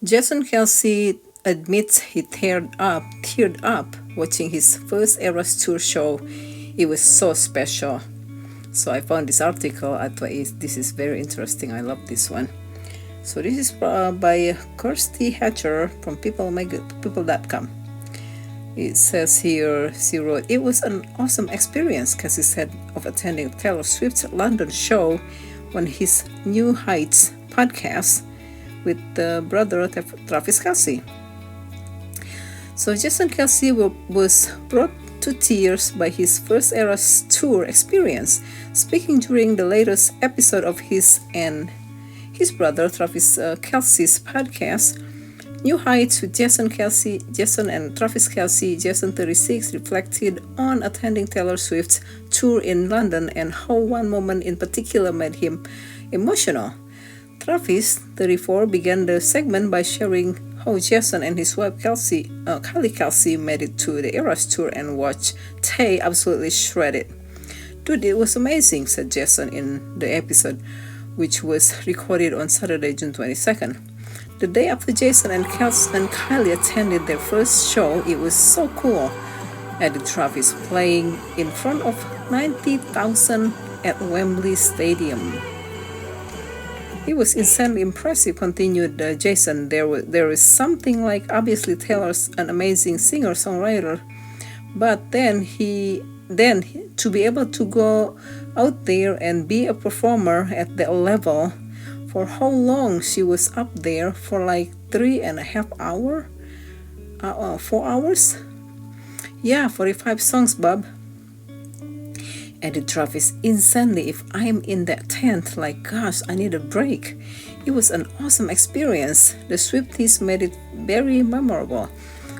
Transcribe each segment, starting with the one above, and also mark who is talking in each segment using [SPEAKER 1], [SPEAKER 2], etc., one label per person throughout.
[SPEAKER 1] Jason Kelce admits he teared up watching his first Eras Tour show. It was so special. So I found this article. I thought this is very interesting. I love this one. So this is by Kirsty Hatcher from people.com. It says here, she wrote, "It was an awesome experience," Cassie said of attending Taylor Swift's London show on his New Heights podcast with brother Travis Kelce. So Jason Kelce was brought to tears by his first Eras Tour experience, speaking during the latest episode of his and his brother Travis Kelce's podcast, New Heights with Jason and Travis Kelce. Jason 36 reflected on attending Taylor Swift's tour in London and how one moment in particular made him emotional. Travis 34 began the segment by sharing how Jason and his wife Kylie Kelce made it to the Eras tour and watched Tay absolutely shred it. "Dude, it was amazing," said Jason in the episode, which was recorded on Saturday, June 22nd. "The day after Jason and Kylie attended their first show, it was so cool," added Travis, playing in front of 90,000 at Wembley Stadium. "It was insanely impressive," continued Jason. There is something like, obviously Taylor's an amazing singer-songwriter, but then to be able to go out there and be a performer at that level for how long she was up there for like 3.5 hours, 4 hours. Yeah, 45 songs, Bob, added Travis. "Insanely. If I'm in that tent, like, gosh, I need a break." "It was an awesome experience. The Swifties made it very memorable,"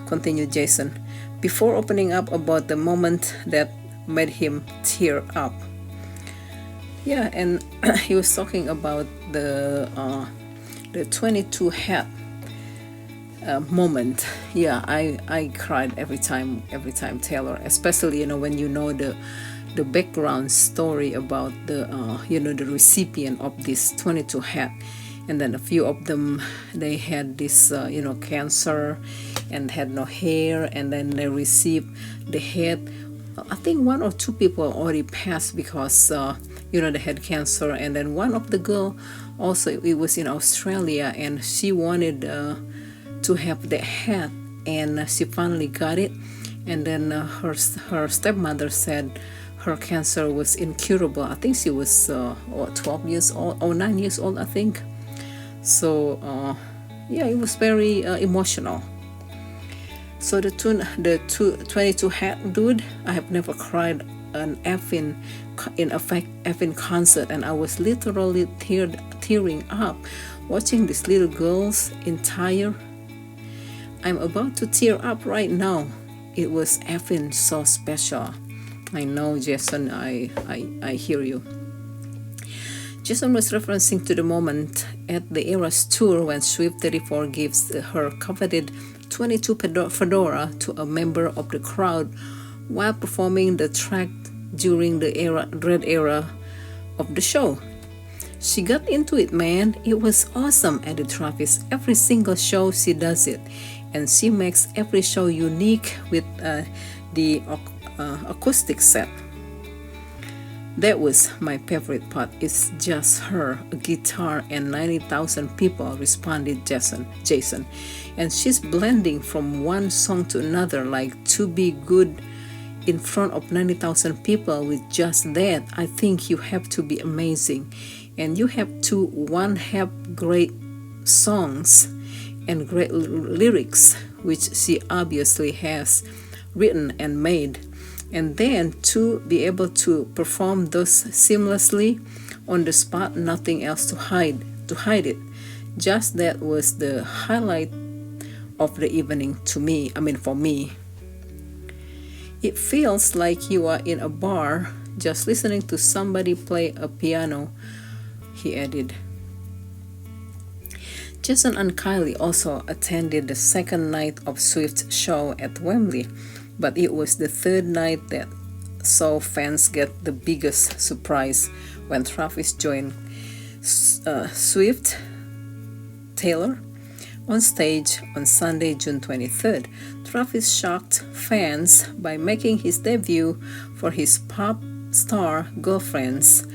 [SPEAKER 1] continued Jason, before opening up about the moment that made him tear up. Yeah, and he was talking about the 22 hat moment. Yeah, I cried every time Taylor, especially when the background story about the recipient of this 22 hat, and then a few of them, they had this cancer and had no hair, and then they received the head. I think one or two people already passed because they had cancer, and then one of the girl also, it was in Australia, and she wanted to have the hat, and she finally got it, and then her stepmother said her cancer was incurable. I think she was 12 years old or 9 years old, I think. So yeah, it was very emotional. So the 22 hat dude, I have never cried in effing concert, and I was literally tearing up watching these little girls entire. I'm about to tear up right now. It was effing so special. I know, Jason, I hear you. Jason was referencing to the moment at the Eras tour when Swift 34 gives her coveted 22 fedora to a member of the crowd while performing the track during the red era of the show. "She got into it, man. It was awesome," added Travis. "Every single show she does it, and she makes every show unique with the acoustic set. That was my favorite part. It's just her, a guitar, and 90,000 people," responded Jason. "And she's blending from one song to another. Like, to be good in front of 90,000 people with just that, I think you have to be amazing. And you have to have great songs and great lyrics, which she obviously has written and made. And then to be able to perform those seamlessly on the spot, nothing else to hide it. Just that was the highlight of the evening for me. It feels like you are in a bar just listening to somebody play a piano," he added. Jason and Kylie also attended the second night of Swift's show at Wembley, but it was the third night that saw fans get the biggest surprise when Travis joined Swift, Taylor, On stage on Sunday, June 23rd, Travis shocked fans by making his debut for his pop star girlfriends.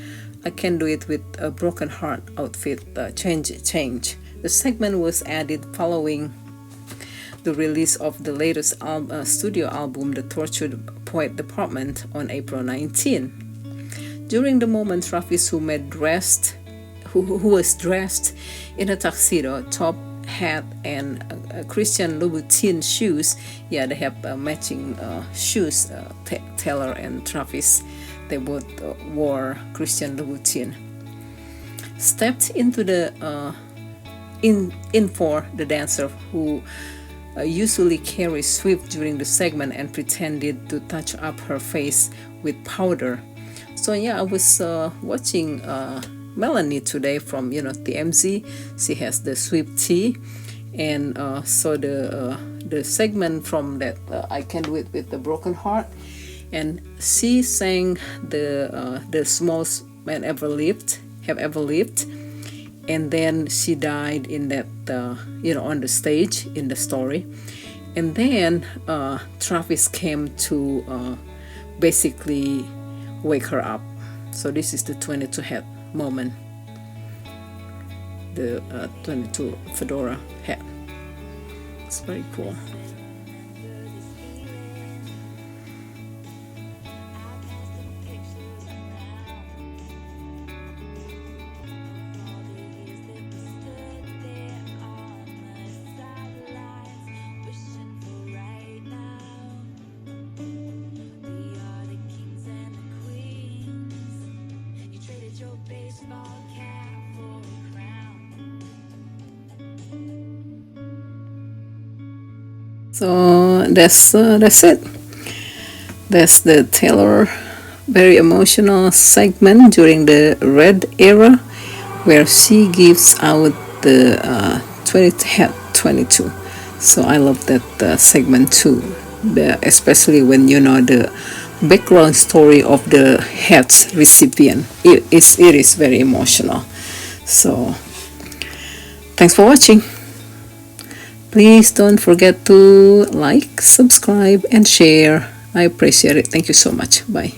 [SPEAKER 1] I Can Do It with a Broken Heart outfit change. The segment was added following the release of the latest studio album, The Tortured Poet Department, on April 19. During the moment, Travis, who was dressed in a tuxedo, top hat, and Christian Louboutin shoes. Yeah, they have matching shoes. Taylor and Travis, they both wore Christian Louboutin. Stepped into the in for the dancer who usually carries sweep during the segment and pretended to touch up her face with powder. So yeah, I was watching Melanie today from TMZ. She has the sweep tea, and so the segment from that I Can Do It with the Broken Heart, and she sang the smallest man have ever lived, and then she died in that on the stage in the story, and then Travis came to basically wake her up. So this is the 22 hat moment, the 22 fedora hat. It's very cool. So that's it. That's the Taylor very emotional segment during the Red era, where she gives out the 22. So I love that segment too, especially when the background story of the hat recipient. It is very emotional. So thanks for watching. Please don't forget to like, subscribe, and share. I appreciate it. Thank you so much. Bye.